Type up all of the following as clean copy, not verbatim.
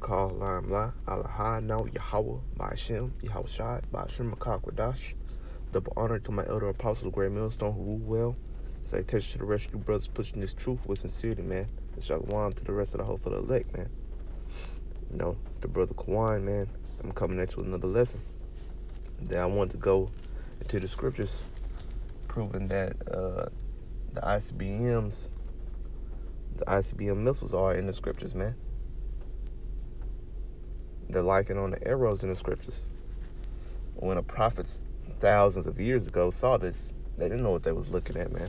Call Lam La, Allah now Yahweh, Ba'ashem, Yahweh Shai, Ba'ashem Makak Wadash. Double honor to my elder apostles, Great Millstone, who rule well. Salutation to the rest of you brothers pushing this truth with sincerity, man. And shalom to the rest of the hope for the elect, man. You know, it's the brother Kawan, man. I'm coming at you with another lesson. And then I wanted to go into the scriptures, proving that the ICBM missiles are in the scriptures, man. They're likened on the arrows in the scriptures. When the prophets thousands of years ago saw this, they didn't know what they was looking at, man.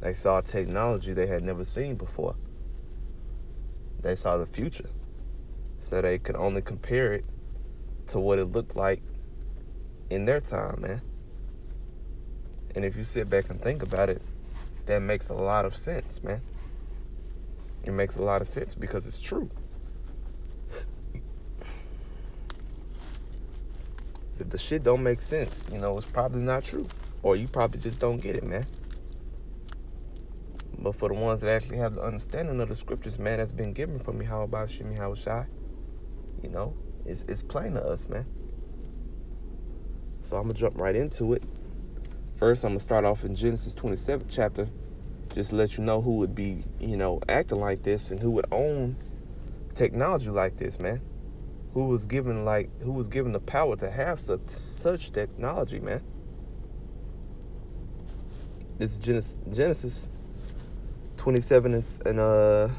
They saw technology they had never seen before. They saw the future. So they could only compare it to what it looked like in their time, man. And if you sit back and think about it, that makes a lot of sense, man. It makes a lot of sense because it's true. If the shit don't make sense, you know, it's probably not true. Or you probably just don't get it, man. But for the ones that actually have the understanding of the scriptures, man, that's been given from me, how about Shimi, how Shai, you know, it's plain to us, man. So I'm going to jump right into it. First, I'm going to start off in Genesis 27th chapter, just to let you know who would be, you know, acting like this and who would own technology like this, man. Who was given the power to have such technology, man. This is Genesis 27 and I'm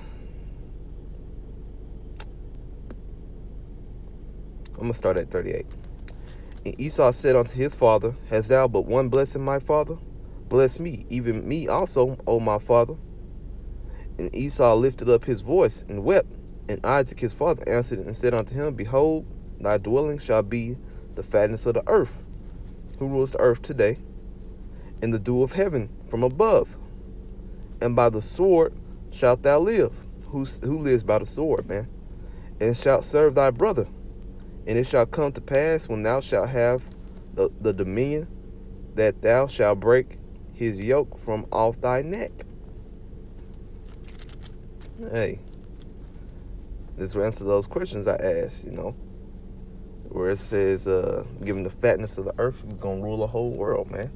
gonna start at 38. And Esau said unto his father, Hast thou but one blessing, my father? Bless me, even me also, O my father. And Esau lifted up his voice and wept. And Isaac his father answered and said unto him, Behold, thy dwelling shall be the fatness of the earth. Who rules the earth today? And the dew of heaven from above. And by the sword shalt thou live. Who lives by the sword, man? And shalt serve thy brother. And it shall come to pass when thou shalt have the dominion, that thou shalt break his yoke from off thy neck. Hey. This will answer those questions I asked, you know. Where it says, given the fatness of the earth, he's going to rule the whole world, man.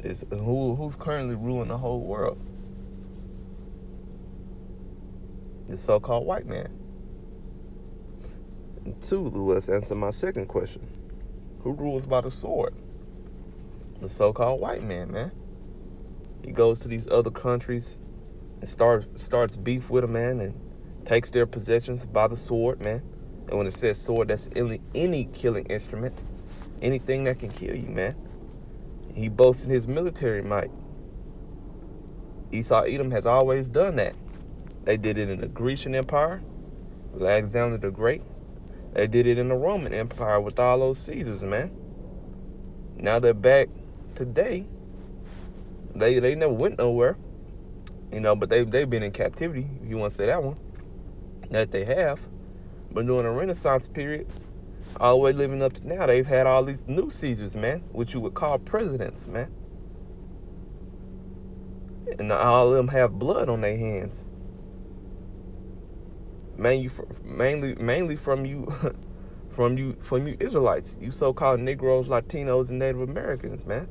Who's currently ruling the whole world? The so-called white man. And two, let's answer my second question. Who rules by the sword? The so-called white man, man. He goes to these other countries and starts beef with them, man, and takes their possessions by the sword, man. And when it says sword, that's any killing instrument, anything that can kill you, man. He boasts in his military might. Esau Edom has always done that. They did it in the Grecian Empire with Alexander the Great. They did it in the Roman Empire with all those Caesars, man. Now they're back today. They never went nowhere. You know, but they've been in captivity, if you want to say that one. That they have. But during the Renaissance period, all the way living up to now, they've had all these new Caesars, man, which you would call presidents, man. And all of them have blood on their hands. Mainly from you from you Israelites, you so-called Negroes, Latinos, and Native Americans, man.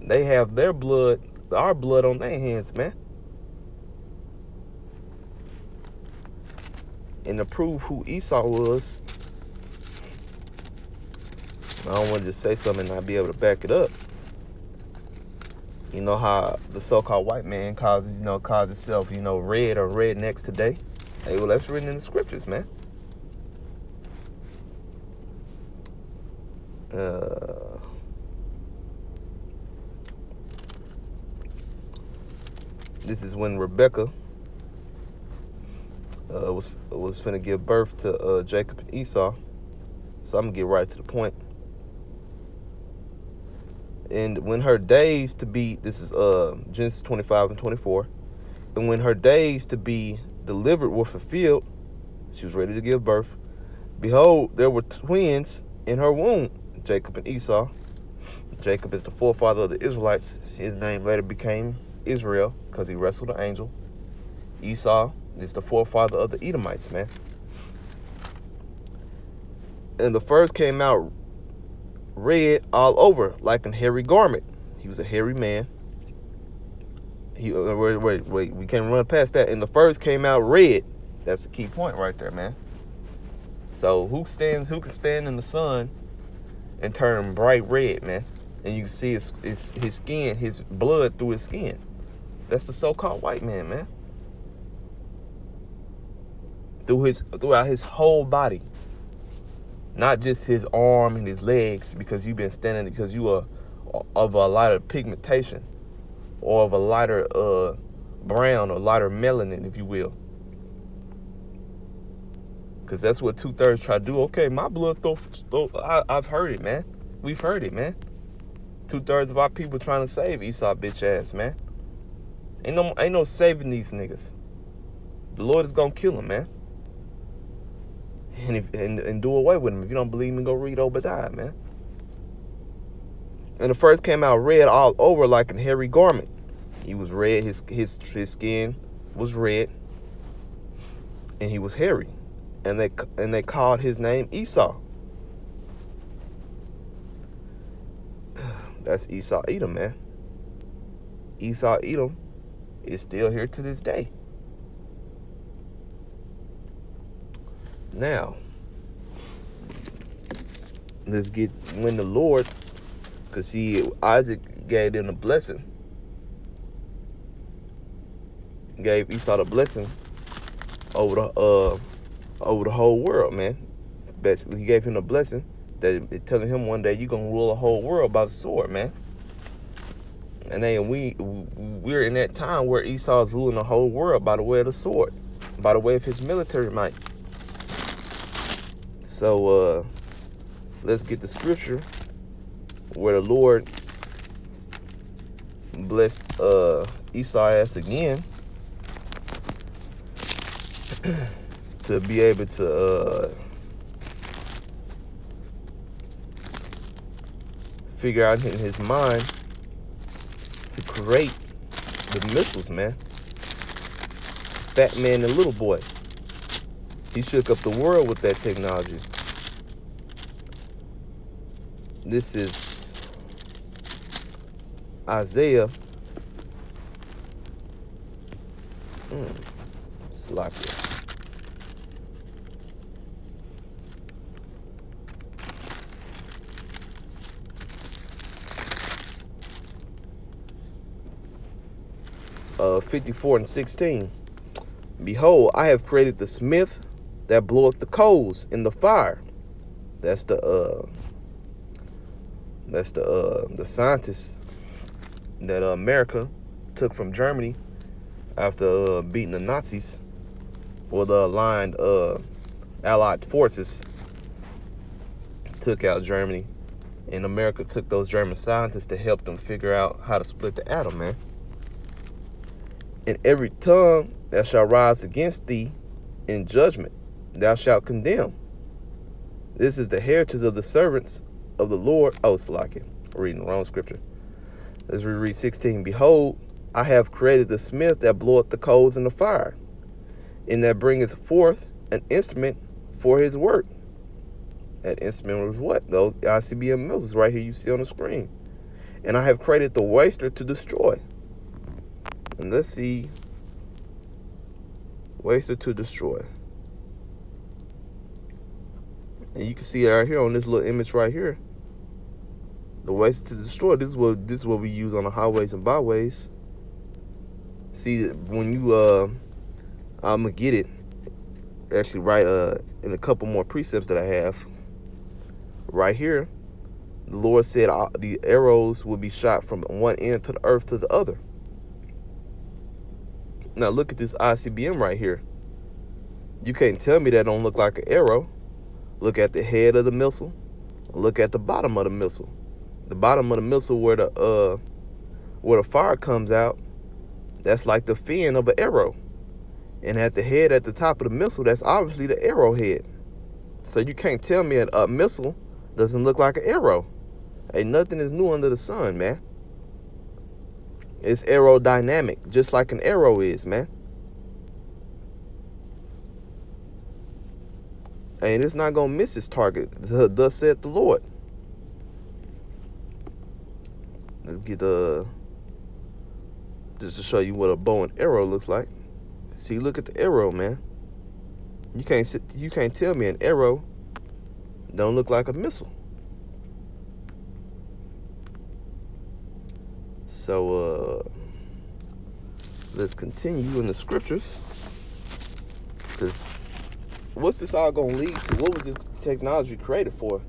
They have their blood, our blood on their hands, man. And to prove who Esau was, I don't want to just say something and not be able to back it up. You know how the so-called white man calls itself, you know, red or rednecks today? Hey, well, that's written in the scriptures, man. This is when Rebecca was finna give birth to Jacob and Esau. So I'm gonna get right to the point. And when her days to be, this is Genesis 25 and 24. And when her days to be delivered were fulfilled, she was ready to give birth. Behold, there were twins in her womb, Jacob and Esau. Jacob is the forefather of the Israelites. His name later became Israel because he wrestled an angel. Esau is the forefather of the Edomites, man. And the first came out red all over like a hairy garment. He was a hairy man. Wait, we can't run past that. And the first came out red. That's the key point right there, man. So who can stand in the sun and turn bright red, man? And you can see his skin, his blood through his skin. That's the so-called white man, man. Throughout his whole body. Not just his arm and his legs, because you've been standing because you are of a lighter pigmentation or of a lighter brown or lighter melanin, if you will. Because that's what 2/3 try to do. Okay, my blood I've heard it, man. We've heard it, man. 2/3 of our people trying to save Esau bitch ass, man. Ain't no saving these niggas. The Lord is gonna kill them, man. And do away with them. If you don't believe me, go read Obadiah, man. And the first came out red all over like a hairy garment. He was red. His skin was red, and he was hairy. And they called his name Esau. That's Esau Edom, man. Esau Edom is still here to this day. Now, let's get when the Lord, because see, Isaac gave them a blessing. Gave Esau the blessing over the whole world, man. Basically, he gave him a blessing that telling him one day you're gonna rule the whole world by the sword, man. And then we're in that time where Esau's ruling the whole world by the way of the sword, by the way of his military might. So let's get the scripture where the Lord blessed Esau ass again to be able to figure out in his mind to create the missiles, man. Fat man and little boy. He shook up the world with that technology. This is Isaiah. Sloppy. 54 and 16. Behold, I have created the smith that bloweth the coals in the fire. That's the scientists that America took from Germany after beating the Nazis, or the aligned Allied forces took out Germany, and America took those German scientists to help them figure out how to split the atom, man. And every tongue that shall rise against thee in judgment, thou shalt condemn. This is the heritage of the servants of the Lord. Oh, Salakia. Reading the wrong scripture. Let's reread 16. Behold, I have created the smith that bloweth the coals in the fire, and that bringeth forth an instrument for his work. That instrument was what? Those ICBM missiles right here you see on the screen. And I have created the waster to destroy. And let's see. Waster to destroy. And you can see it right here on this little image right here. The waster to destroy. This is what we use on the highways and byways. See, when you I'm gonna get it actually right in a couple more precepts that I have right here. The Lord said the arrows will be shot from one end to the earth to the other. Now look at this ICBM right here. You can't tell me that don't look like an arrow. Look at the head of the missile. Look at the bottom of the missile. The bottom of the missile where the fire comes out, that's like the fin of an arrow. And at the head at the top of the missile, that's obviously the arrowhead. So you can't tell me a missile doesn't look like an arrow. Ain't nothing is new under the sun, man. It's aerodynamic, just like an arrow is, man. And it's not going to miss its target. Thus said the Lord. Let's get just to show you what a bow and arrow looks like. See, look at the arrow, man. You can't tell me an arrow don't look like a missile. So let's continue in the scriptures. Because what's this all gonna lead to? What was this technology created for?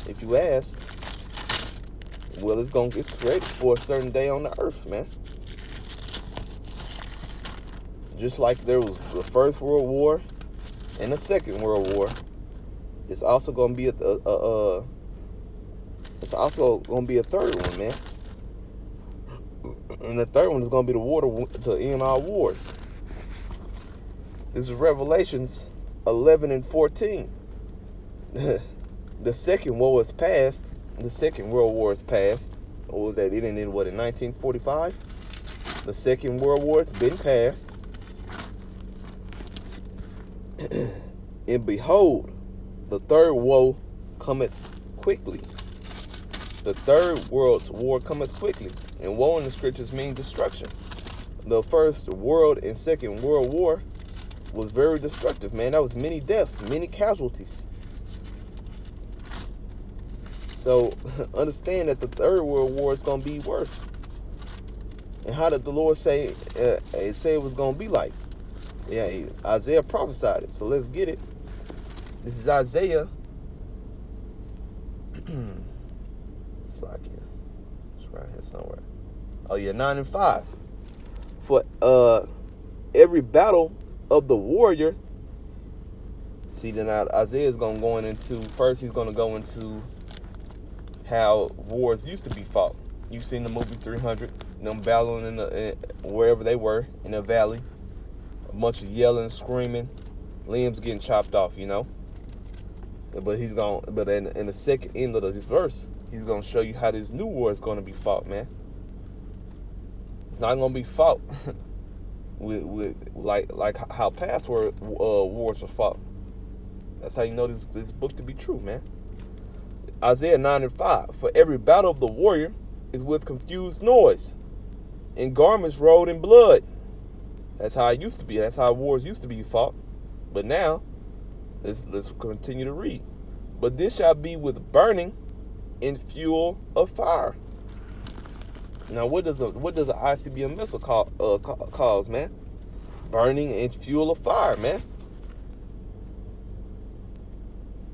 If you ask, well, it's created for a certain day on the earth, man. Just like there was the First World War and the Second World War, it's also gonna be it's also gonna be a third one, man. And the third one is gonna be the war to end all wars. This is Revelations 11 and 14. The Second War is past. The Second World War is past. What was that? It ended in 1945? The Second World War has been passed. And behold, the third woe cometh quickly. The third world's war cometh quickly. And woe in the scriptures means destruction. The First World and Second World War was very destructive, man. That was many deaths, many casualties. So understand that the Third World War is going to be worse. And how did the Lord say it was going to be like? Yeah, Isaiah prophesied it. So let's get it. This is Isaiah. It's right here somewhere. Oh yeah, 9 and 5. For every battle of the warrior. See, then Isaiah is going to go into, first he's going to go into how wars used to be fought. You've seen the movie 300, them battling in wherever they were in the valley. A bunch of yelling, screaming, limbs getting chopped off, you know. But in the second end of this verse, he's gonna show you how this new war is gonna be fought, man. It's not gonna be fought with like how past wars were fought. That's how you know this book to be true, man. Isaiah 9 and 5. For every battle of the warrior is with confused noise, and garments rolled in blood. That's how it used to be. That's how wars used to be fought. But now, let's continue to read. But this shall be with burning and fuel of fire. Now, what does an ICBM missile cause, man? Burning and fuel of fire, man.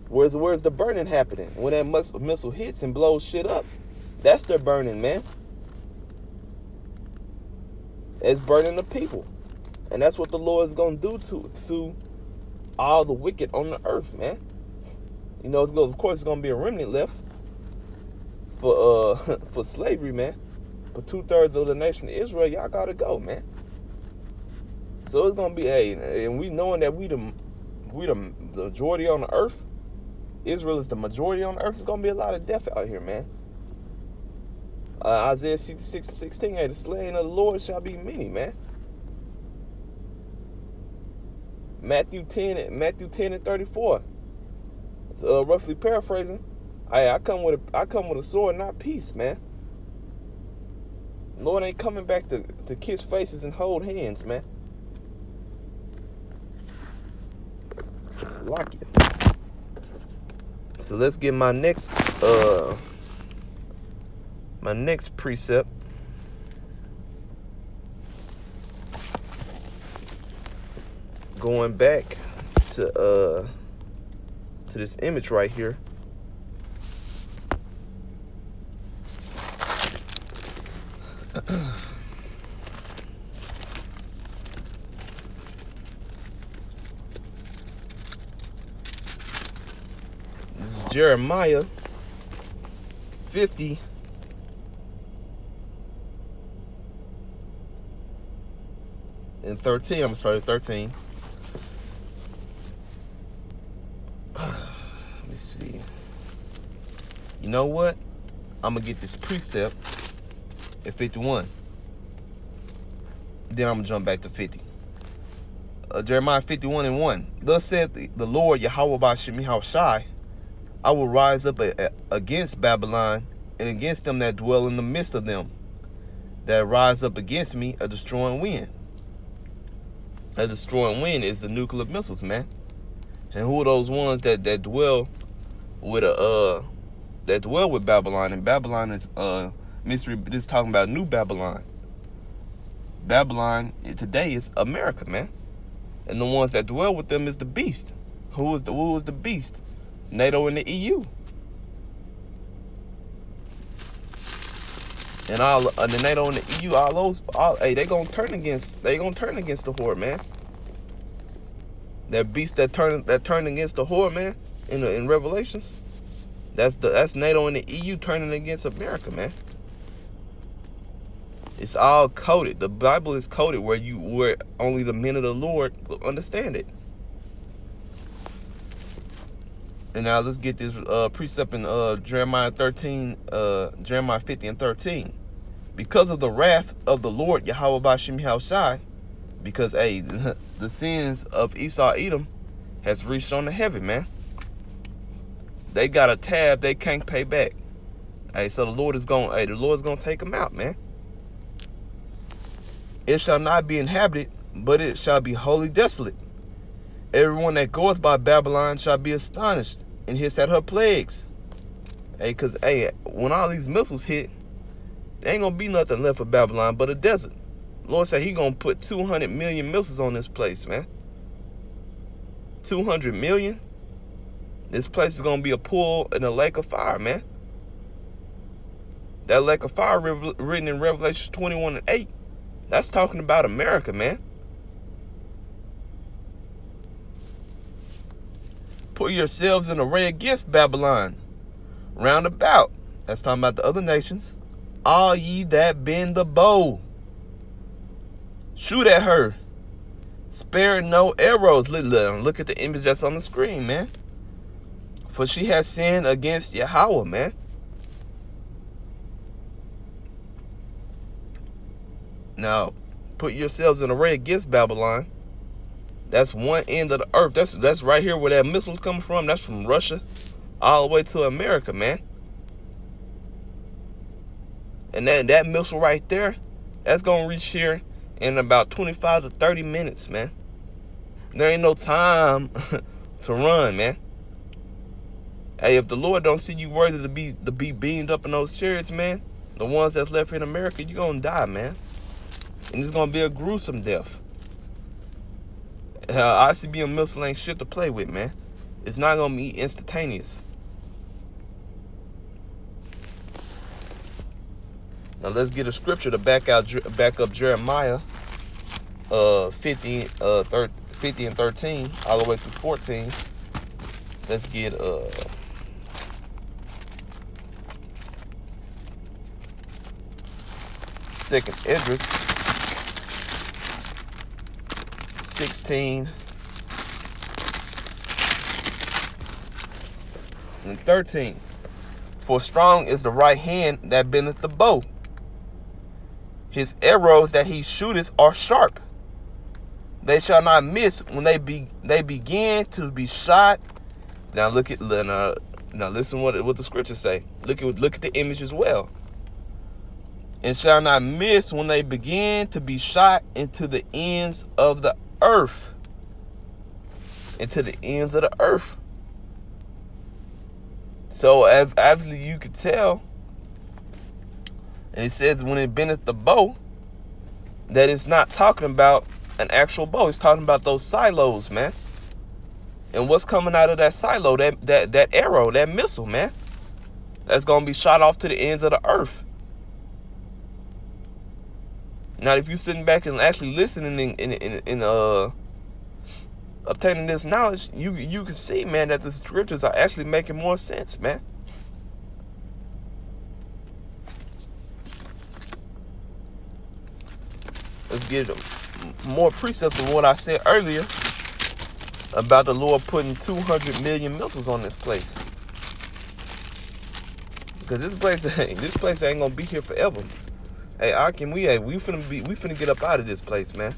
Where's the burning happening? When that missile hits and blows shit up, that's their burning, man. It's burning the people. And that's what the Lord is going to do to all the wicked on the earth, man. You know, of course, it's going to be a remnant left for slavery, man. But 2/3 of the nation of Israel, y'all got to go, man. So it's going to be, and we knowing that we the majority on the earth, Israel is the majority on the earth, there's going to be a lot of death out here, man. Isaiah 66:16, the slaying of the Lord shall be many, man. Matthew 10 and 34. So, roughly paraphrasing, I come with a sword, not peace, man. Lord ain't coming back to kiss faces and hold hands, man. Just lock it. So let's get my next precept. Going back to this image right here. This is Jeremiah 50 and 13. I'm gonna start at 13. Let's see. You know what? I'm gonna get this precept at 51. Then I'm gonna jump back to 50. Jeremiah 51:1. Thus saith the Lord Yahweh Bashim Shai, I will rise up against Babylon and against them that dwell in the midst of them, that rise up against me a destroying wind. A destroying wind is the nuclear missiles, man. And who are those ones that dwell with Babylon? And Babylon is mystery. This is talking about New Babylon. Babylon today is America, man. And the ones that dwell with them is the beast. Who is the beast? NATO and the EU. And the NATO and the EU, they gonna turn against the horde, man. That beast that turned against the horde, man, in Revelations. That's NATO and the EU turning against America, man. It's all coded. The Bible is coded where only the men of the Lord will understand it. And now let's get this precept in Jeremiah 50:13. Because of the wrath of the Lord Yahweh Bashim Shai, because the sins of Esau Edom has reached on the heaven, man. They got a tab they can't pay back. So the Lord's gonna take them out, man. It shall not be inhabited, but it shall be wholly desolate. Everyone that goeth by Babylon shall be astonished and hiss at her plagues. Because when all these missiles hit, there ain't gonna be nothing left for Babylon but a desert. The Lord said he gonna put 200 million missiles on this place, man. 200 million? This place is gonna be a pool in a lake of fire, man. That lake of fire written in Revelation 21:8. That's talking about America, man. Put yourselves in array against Babylon. Round about. That's talking about the other nations. All ye that bend the bow. Shoot at her. Spare no arrows. Look at the image that's on the screen, man. For she has sinned against Yahweh, man. Now, put yourselves in array against Babylon. That's one end of the earth. That's right here where that missile's coming from. That's from Russia all the way to America, man. And that missile right there, that's going to reach here in about 25 to 30 minutes, man. There ain't no time to run, man. If the Lord don't see you worthy to be beamed up in those chariots, man, the ones that's left here in America, you're going to die, man. And it's going to be a gruesome death. ICBM missile ain't shit to play with, man. It's not going to be instantaneous. Now let's get a scripture to back up Jeremiah 50 and 13 all the way through 14. Let's get Second Esdras 16 and 13. For strong is the right hand that bendeth the bow. His arrows that he shooteth are sharp. They shall not miss when they begin to be shot. Now now listen what the scriptures say. Look at the image as well. And shall not miss when they begin to be shot into the ends of the earth. Into the ends of the earth. So as obviously you could tell, and it says when it bendeth the bow, that it's not talking about an actual bow. It's talking about those silos, man. And what's coming out of that silo, that arrow, that missile, man, that's gonna be shot off to the ends of the earth. Now, if you're sitting back and actually listening and obtaining this knowledge, you can see, man, that the scriptures are actually making more sense, man. Let's get more precepts of what I said earlier about the Lord putting 200 million missiles on this place. Because this place ain't gonna be here forever. Hey, we finna get up out of this place, man.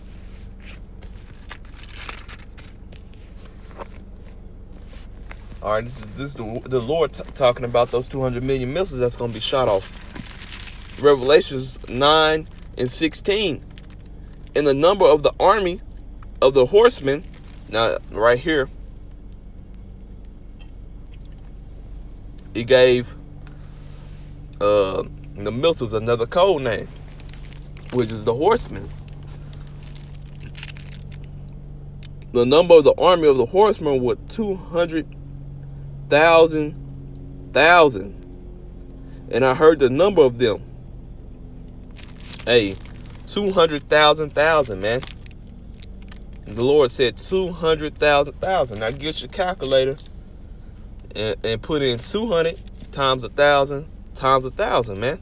All right, this is the Lord talking about those 200 million missiles that's going to be shot off. Revelations 9 and 16. And the number of the army of the horsemen, now right here, he gave the missiles another code name, which is the horsemen. The number of the army of the horsemen was 200,000. And I heard the number of them. Hey, 200,000, man. The Lord said 200,000. Now get your calculator and put in 200 times 1,000 times 1,000, man.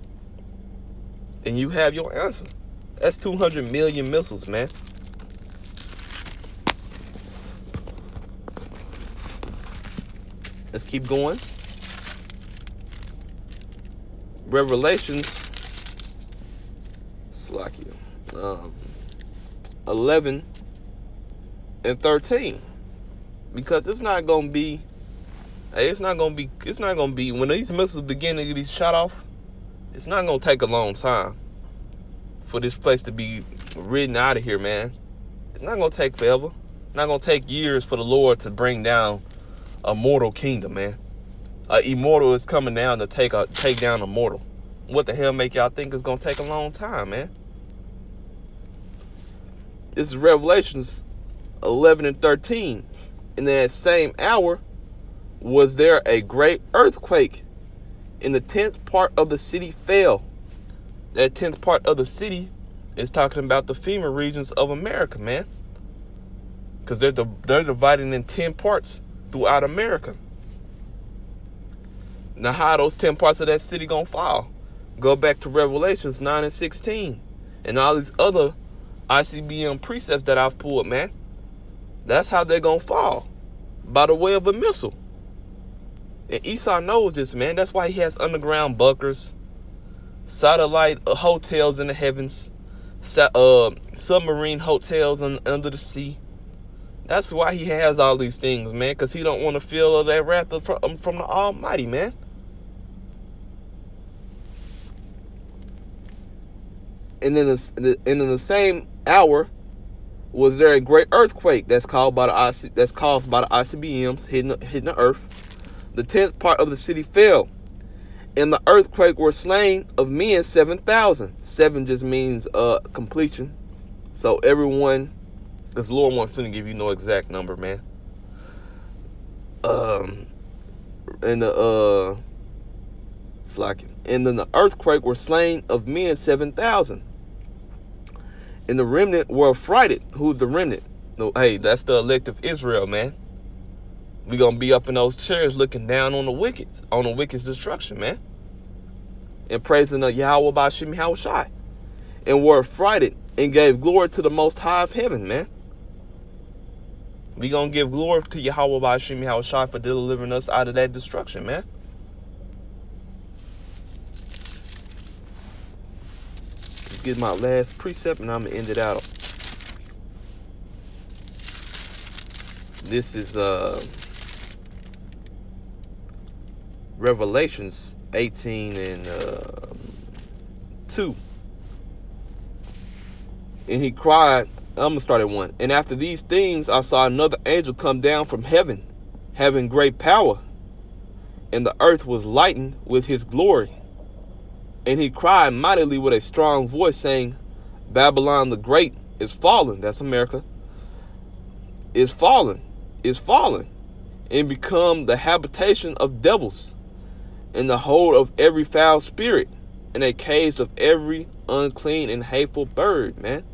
And you have your answer. That's 200 million missiles, man. Let's keep going. Revelations 11 and 13. Because it's not gonna be when these missiles begin to be shot off, it's not gonna take a long time for this place to be ridden out of here, man. It's not gonna take forever. Not gonna take years for the Lord to bring down a mortal kingdom, man. Immortal is coming down to take down a mortal. What the hell make y'all think it's gonna take a long time, man? This is Revelations 11 and 13. In that same hour was there a great earthquake, and the 10th part of the city fell. That 10th part of the city is talking about the FEMA regions of America, man. Because they're divided in 10 parts throughout America. Now, how are those 10 parts of that city gonna fall? Go back to Revelations 9 and 16 and all these other ICBM precepts that I've pulled, man. That's how they're gonna fall, by the way of a missile. And Esau knows this, man. That's why he has underground bunkers, satellite hotels in the heavens, submarine hotels under the sea. That's why he has all these things, man, because he don't want to feel that wrath from the Almighty, man. And in the same hour was there a great earthquake that's caused by the ICBMs hitting the earth. The 10th part of the city fell. In the earthquake were slain of men 7,000. 7 just means completion. So everyone, because the Lord wants to give you no exact number, man. And then the earthquake were slain of men 7,000. And the remnant were affrighted. Who's the remnant? No, hey, that's the elect of Israel, man. We gonna be up in those chairs looking down on the wicked's destruction, man. And praising the Yahweh B'Shem Yahushai. And were affrighted and gave glory to the Most High of heaven, man. We gonna give glory to Yahweh B'Shem Yahushai for delivering us out of that destruction, man. Get my last precept and I'm gonna end it out. This is Revelations 18 and 2. And he cried, I'm gonna start at 1. And after these things I saw another angel come down from heaven, having great power, and the earth was lightened with his glory. And he cried mightily with a strong voice, saying, Babylon the Great is fallen, that's America, is fallen, and become the habitation of devils, and the hold of every foul spirit, and a cage of every unclean and hateful bird, man.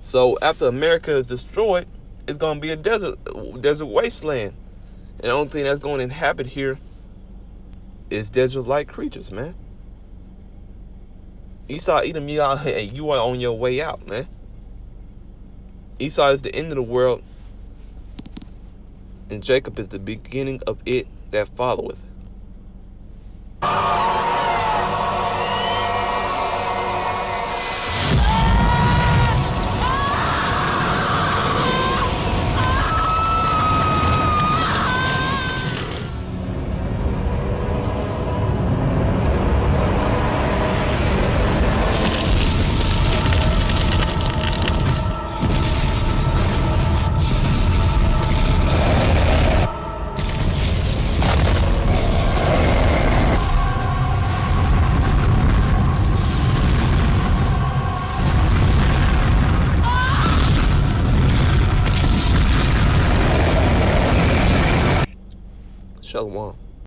So after America is destroyed, it's going to be a desert wasteland. And the only thing that's going to inhabit here is desert-like creatures, man. Esau, Edom, you are on your way out, man. Esau is the end of the world, and Jacob is the beginning of it that followeth. Shalom.